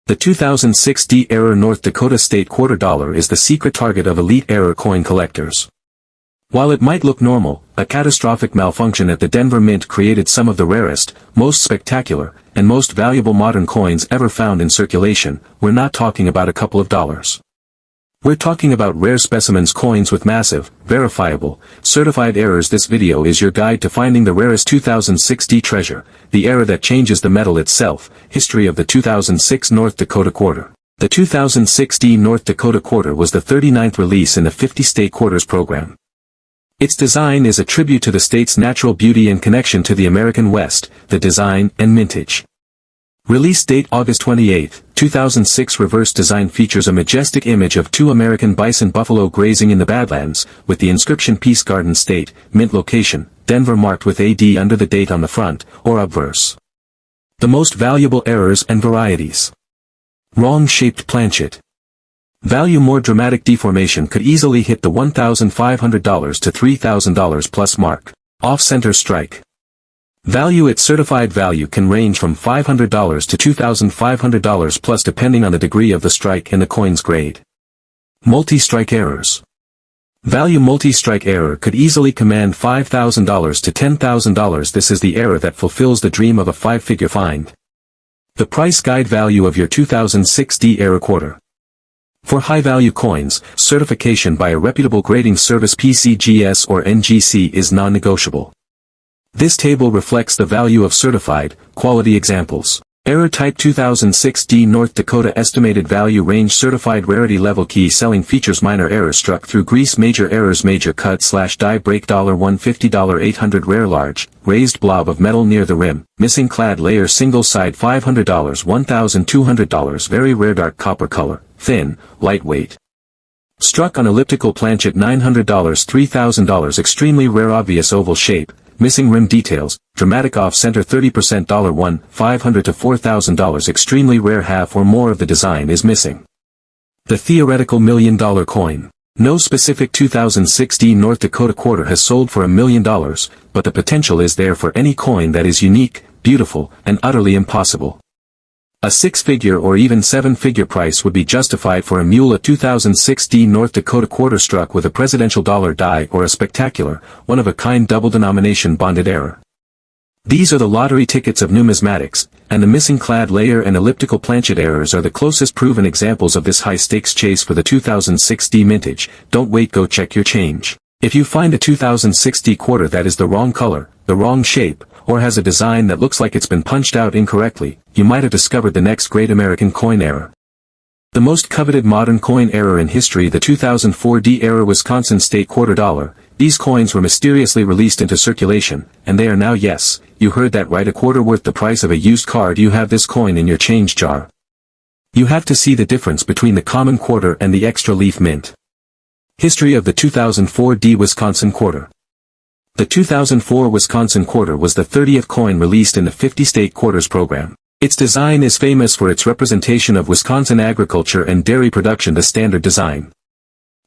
The 2006 D-era North Dakota State quarter dollar is the secret target of elite-era coin collectors. While it might look normal, a catastrophic malfunction at the Denver Mint created some of the rarest, most spectacular, and most valuable modern coins ever found in circulation. We're not talking about a couple of dollars. We're talking about rare specimens, coins with massive, verifiable, certified errors. This video is your guide to finding the rarest 2006 D treasure, the era that changes the metal itself. History of the 2006 North Dakota quarter. The 2006 D North Dakota quarter was the 39th release in the 50-state quarters program. Its design is a tribute to the state's natural beauty and connection to the American West, the design and mintage. Release date August 28, 2006. Reverse design features a majestic image of two American bison buffalo grazing in the Badlands, with the inscription Peace Garden State, mint location, Denver marked with AD under the date on the front, or obverse. The most valuable errors and varieties. Wrong-shaped planchet. Value: more dramatic deformation could easily hit the $1,500 to $3,000 plus mark. Off-center strike. Value: its certified value can range from $500 to $2,500 plus depending on the degree of the strike and the coin's grade. Multi-strike errors. Value: multi-strike error could easily command $5,000 to $10,000. This is the error that fulfills the dream of a five-figure find. The price guide. Value of your 2006 D-era quarter. For high-value coins, certification by a reputable grading service PCGS or NGC is non-negotiable. This table reflects the value of certified, quality examples. Error type: 2006 D North Dakota estimated value range. Certified rarity level. Key selling features: minor errors struck through grease. Major errors: major cut / die break. $150 $800 rare large, raised blob of metal near the rim, missing clad layer. Single side $500 $1,200 very rare. Dark copper color, thin, lightweight. Struck on elliptical planchet. $900 $3,000 extremely rare. Obvious oval shape, missing rim details, dramatic off-center. 30% $1,500 to $4,000 extremely rare. Half or more of the design is missing. The theoretical $1 million coin. No specific 2006 D North Dakota quarter has sold for $1 million, but the potential is there for any coin that is unique, beautiful, and utterly impossible. A six-figure or even seven-figure price would be justified for a mule. A 2006 D North Dakota quarter struck with a presidential dollar die or a spectacular, one-of-a-kind double-denomination bonded error. These are the lottery tickets of numismatics, and the missing clad layer and elliptical planchet errors are the closest proven examples of this high-stakes chase for the 2006 D mintage. Don't wait, go check your change. If you find a 2006 D quarter that is the wrong color, the wrong shape, or has a design that looks like it's been punched out incorrectly, you might have discovered the next great American coin error. The most coveted modern coin error in history: the 2004 D-era Wisconsin State quarter dollar. These coins were mysteriously released into circulation, and they are now, yes, you heard that right, a quarter worth the price of a used car. Do you have this coin in your change jar? You have to see the difference between the common quarter and the extra leaf mint. History of the 2004 D Wisconsin quarter. The 2004 Wisconsin quarter was the 30th coin released in the 50-state quarters program. Its design is famous for its representation of Wisconsin agriculture and dairy production. The standard design.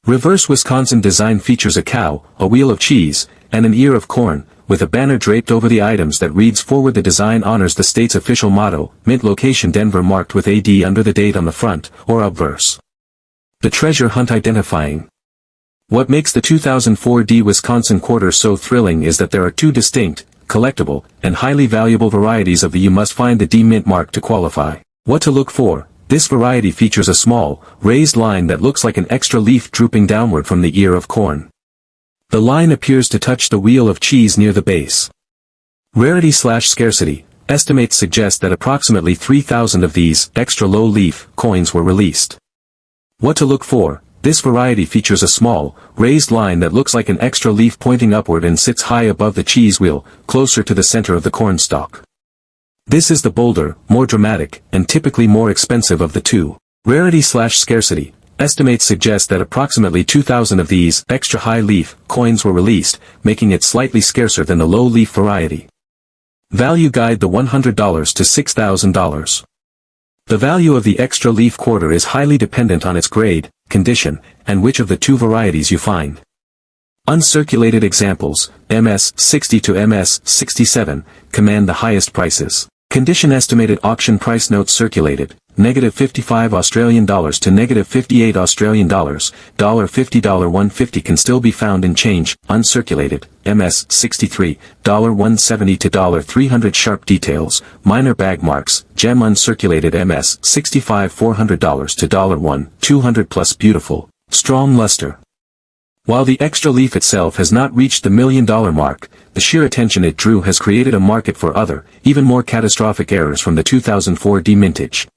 Reverse Wisconsin design features a cow, a wheel of cheese, and an ear of corn, with a banner draped over the items that reads forward. The design honors the state's official motto, mint location Denver marked with AD under the date on the front, or obverse. The treasure hunt. Identifying. What makes the 2004 D Wisconsin quarter so thrilling is that there are two distinct, collectible, and highly valuable varieties of the. You must find the D mint mark to qualify. What to look for: this variety features a small, raised line that looks like an extra leaf drooping downward from the ear of corn. The line appears to touch the wheel of cheese near the base. Rarity / scarcity. Estimates suggest that approximately 3,000 of these extra low leaf coins were released. What to look for: this variety features a small, raised line that looks like an extra leaf pointing upward and sits high above the cheese wheel, closer to the center of the corn stalk. This is the bolder, more dramatic, and typically more expensive of the two. Rarity / scarcity. Estimates suggest that approximately 2,000 of these extra high leaf coins were released, making it slightly scarcer than the low leaf variety. Value guide: the $100 to $6,000. The value of the extra leaf quarter is highly dependent on its grade, condition, and which of the two varieties you find. Uncirculated examples, MS-60 to MS-67, command the highest prices. Condition estimated auction price. Notes circulated, -55 Australian dollars to -58 Australian dollars, $50 $150 can still be found in change, uncirculated, MS 63, $170 to $300 sharp details, minor bag marks, gem uncirculated MS 65 $400 to $200 plus beautiful, strong luster. While the extra leaf itself has not reached the $1 million mark, the sheer attention it drew has created a market for other, even more catastrophic errors from the 2004 D mintage.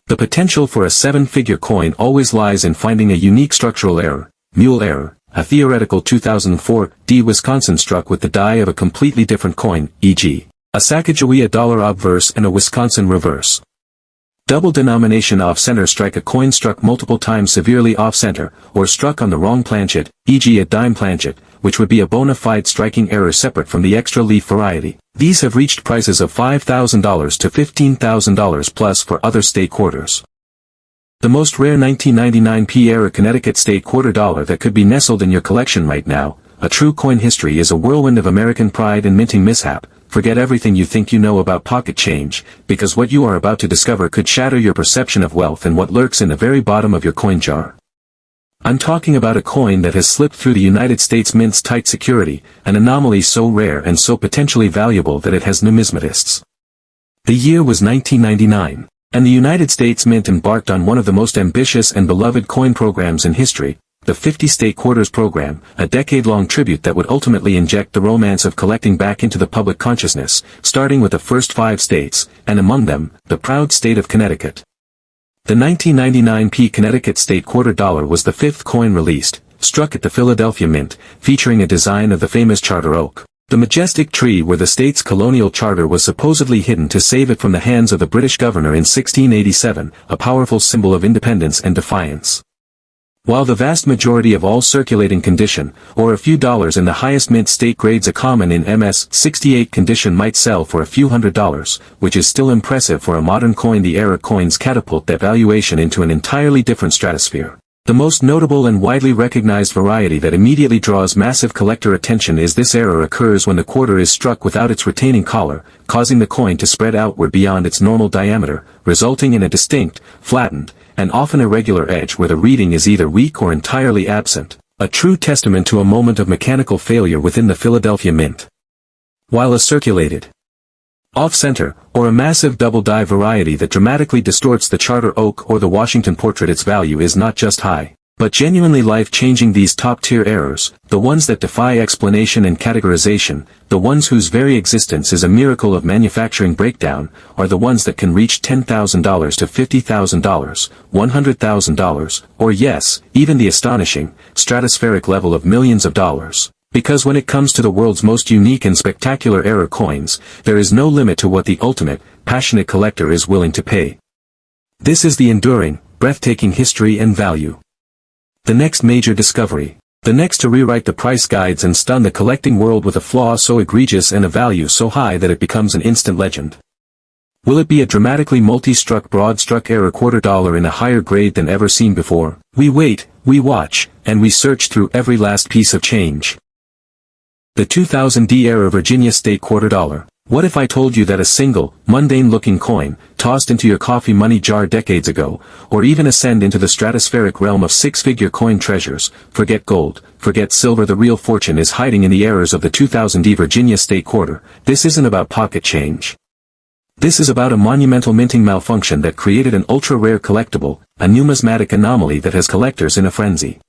The potential for a seven-figure coin always lies in finding a unique structural error, mule error, a theoretical 2004 D Wisconsin struck with the die of a completely different coin, e.g., a Sacagawea dollar obverse and a Wisconsin reverse. Double denomination off-center strike, a coin struck multiple times severely off-center, or struck on the wrong planchet, e.g. a dime planchet, which would be a bona fide striking error separate from the extra leaf variety. These have reached prices of $5,000 to $15,000 plus for other state quarters. The most rare 1999 error Connecticut state quarter dollar that could be nestled in your collection right now, a true coin history, is a whirlwind of American pride and minting mishap. Forget everything you think you know about pocket change, because what you are about to discover could shatter your perception of wealth and what lurks in the very bottom of your coin jar. I'm talking about a coin that has slipped through the United States Mint's tight security, an anomaly so rare and so potentially valuable that it has numismatists. The year was 1999, and the United States Mint embarked on one of the most ambitious and beloved coin programs in history, the 50 State Quarters program, a decade-long tribute that would ultimately inject the romance of collecting back into the public consciousness, starting with the first 5 states, and among them, the proud state of Connecticut. The 1999 Connecticut State Quarter Dollar was the 5th coin released, struck at the Philadelphia Mint, featuring a design of the famous charter oak, the majestic tree where the state's colonial charter was supposedly hidden to save it from the hands of the British governor in 1687, a powerful symbol of independence and defiance. While the vast majority of all circulating condition, or a few dollars in the highest mint state grades, a common in MS 68 condition might sell for a few $100s, which is still impressive for a modern coin, the era coins catapult that valuation into an entirely different stratosphere. The most notable and widely recognized variety that immediately draws massive collector attention is this error occurs when the quarter is struck without its retaining collar, causing the coin to spread outward beyond its normal diameter, resulting in a distinct, flattened, and often irregular edge where the reading is either weak or entirely absent, a true testament to a moment of mechanical failure within the Philadelphia Mint. While a circulated off-center, or a massive double-die variety that dramatically distorts the charter oak or the Washington portrait, its value is not just high, but genuinely life-changing. These top-tier errors, the ones that defy explanation and categorization, the ones whose very existence is a miracle of manufacturing breakdown, are the ones that can reach $10,000 to $50,000, $100,000, or yes, even the astonishing, stratospheric level of millions of dollars. Because when it comes to the world's most unique and spectacular error coins, there is no limit to what the ultimate, passionate collector is willing to pay. This is the enduring, breathtaking history and value. The next major discovery. The next to rewrite the price guides and stun the collecting world with a flaw so egregious and a value so high that it becomes an instant legend. Will it be a dramatically multi-struck broad-struck error quarter dollar in a higher grade than ever seen before? We wait, we watch, and we search through every last piece of change. The 2000 D era Virginia State Quarter Dollar. What if I told you that a single, mundane-looking coin, tossed into your coffee money jar decades ago, or even ascend into the stratospheric realm of six-figure coin treasures, forget gold, forget silver, the real fortune is hiding in the errors of the 2000 D Virginia State Quarter? This isn't about pocket change. This is about a monumental minting malfunction that created an ultra-rare collectible, a numismatic anomaly that has collectors in a frenzy.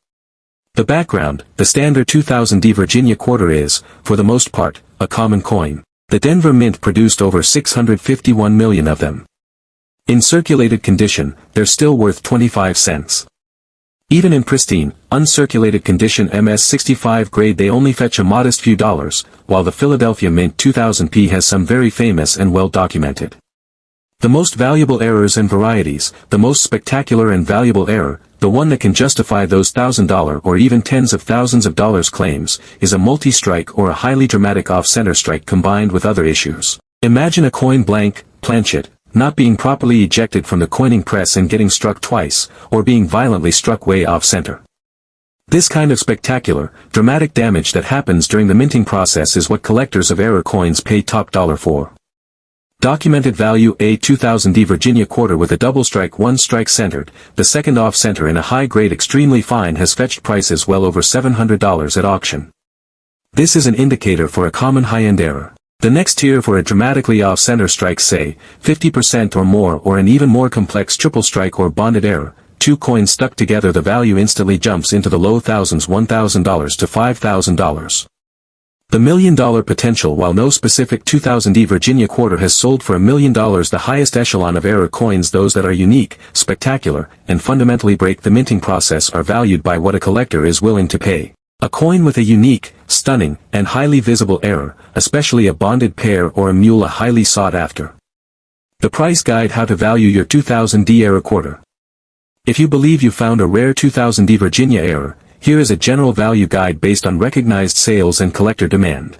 The background, the standard 2000 D Virginia quarter is, for the most part, a common coin. The Denver Mint produced over 651 million of them. In circulated condition, they're still worth 25 cents. Even in pristine, uncirculated condition MS65 grade they only fetch a modest few dollars, while the Philadelphia Mint 2000p has some very famous and well documented. The most valuable errors and varieties, the most spectacular and valuable error, the one that can justify those $1,000 or even tens of thousands of dollars claims, is a multi-strike or a highly dramatic off-center strike combined with other issues. Imagine a coin blank, planchet, not being properly ejected from the coining press and getting struck twice, or being violently struck way off-center. This kind of spectacular, dramatic damage that happens during the minting process is what collectors of error coins pay top dollar for. Documented value: a 2000D Virginia quarter with a double strike, one strike centered, the second off center in a high grade extremely fine, has fetched prices well over $700 at auction. This is an indicator for a common high-end error. The next tier for a dramatically off-center strike, say, 50% or more, or an even more complex triple strike or bonded error, two coins stuck together, the value instantly jumps into the low thousands, $1,000 to $5,000. The $1 million potential: while no specific 2000D Virginia quarter has sold for $1 million, the highest echelon of error coins, those that are unique, spectacular, and fundamentally break the minting process, are valued by what a collector is willing to pay. A coin with a unique, stunning, and highly visible error, especially a bonded pair or a mule, are highly sought after. The price guide: how to value your 2000D error quarter. If you believe you found a rare 2000D Virginia error, here is a general value guide based on recognized sales and collector demand.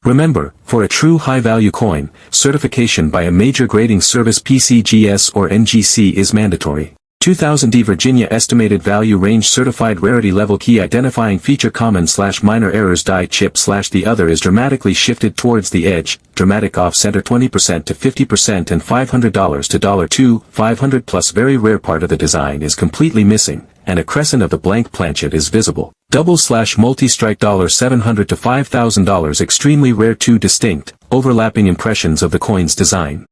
Remember, for a true high-value coin, certification by a major grading service, PCGS or NGC, is mandatory. 2000D Virginia estimated value range: certified rarity level, key identifying feature common/minor errors, die chip/ the other is dramatically shifted towards the edge, dramatic off-center 20% to 50% and $500 to $2, 500 plus. Very rare part of the design is completely missing, and a crescent of the blank planchet is visible. Double/multi-strike $700 to $5,000, extremely rare. Two distinct, overlapping impressions of the coin's design.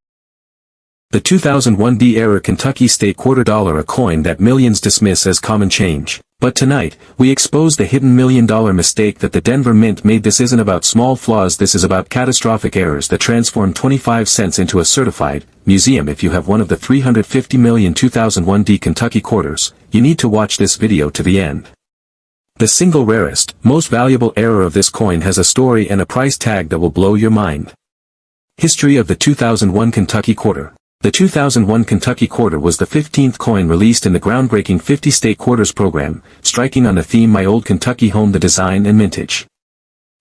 The 2001D error Kentucky State quarter dollar, a coin that millions dismiss as common change. But tonight, we expose the hidden $1 million mistake that the Denver Mint made. This isn't about small flaws, this is about catastrophic errors that transform 25 cents into a certified museum. If you have one of the 350 million 2001D Kentucky quarters, you need to watch this video to the end. The single rarest, most valuable error of this coin has a story and a price tag that will blow your mind. History of the 2001 Kentucky quarter. The 2001 Kentucky quarter was the 15th coin released in the groundbreaking 50 state quarters program, striking on the theme "My Old Kentucky Home." The design and mintage.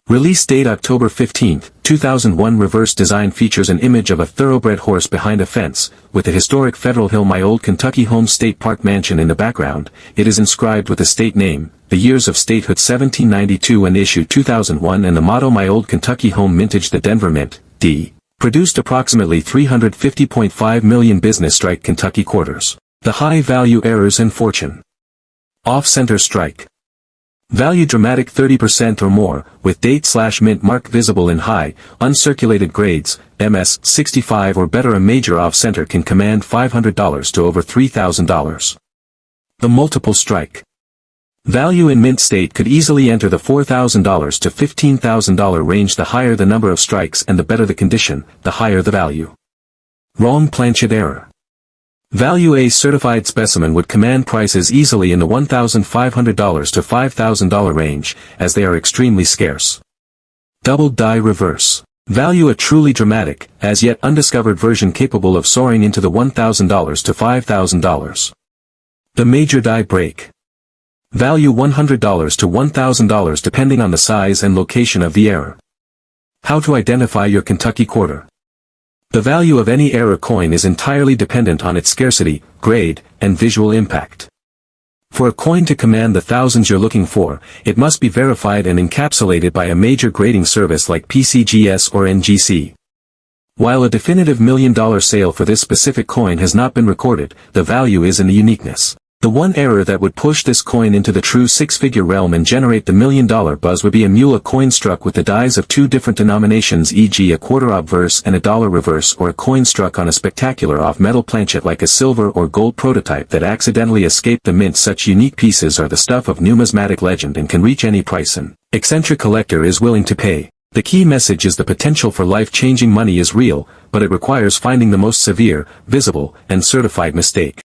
Release date: October 15, 2001. Reverse design features an image of a thoroughbred horse behind a fence, with the historic Federal Hill "My Old Kentucky Home" State Park mansion in the background. It is inscribed with the state name, the years of statehood 1792 and issue 2001, and the motto "My Old Kentucky Home." Mintage: the Denver Mint, D. Produced approximately 350.5 million business strike Kentucky quarters. The high-value errors and fortune. Off-center strike. Value: dramatic 30% or more, with date/mint mark visible in high, uncirculated grades, MS 65 or better. A major off-center can command $500 to over $3,000. The multiple strike. Value in mint state could easily enter the $4,000 to $15,000 range. The higher the number of strikes and the better the condition, the higher the value. Wrong Planchet error. Value: a certified specimen would command prices easily in the $1,500 to $5,000 range, as they are extremely scarce. Double die reverse. Value: a truly dramatic, as yet undiscovered version capable of soaring into the $1,000 to $5,000. The major die break. Value: $100 to $1,000 depending on the size and location of the error. How to identify your Kentucky quarter. The value of any error coin is entirely dependent on its scarcity, grade, and visual impact. For a coin to command the thousands you're looking for, it must be verified and encapsulated by a major grading service like PCGS or NGC. While a definitive $1 million sale for this specific coin has not been recorded, the value is in the uniqueness. The one error that would push this coin into the true six-figure realm and generate the $1 million buzz would be a mule, a coin struck with the dies of two different denominations, e.g. a quarter obverse and a dollar reverse, or a coin struck on a spectacular off-metal planchet like a silver or gold prototype that accidentally escaped the mint. Such unique pieces are the stuff of numismatic legend and can reach any price an eccentric collector is willing to pay. The key message is the potential for life-changing money is real, but it requires finding the most severe, visible, and certified mistake.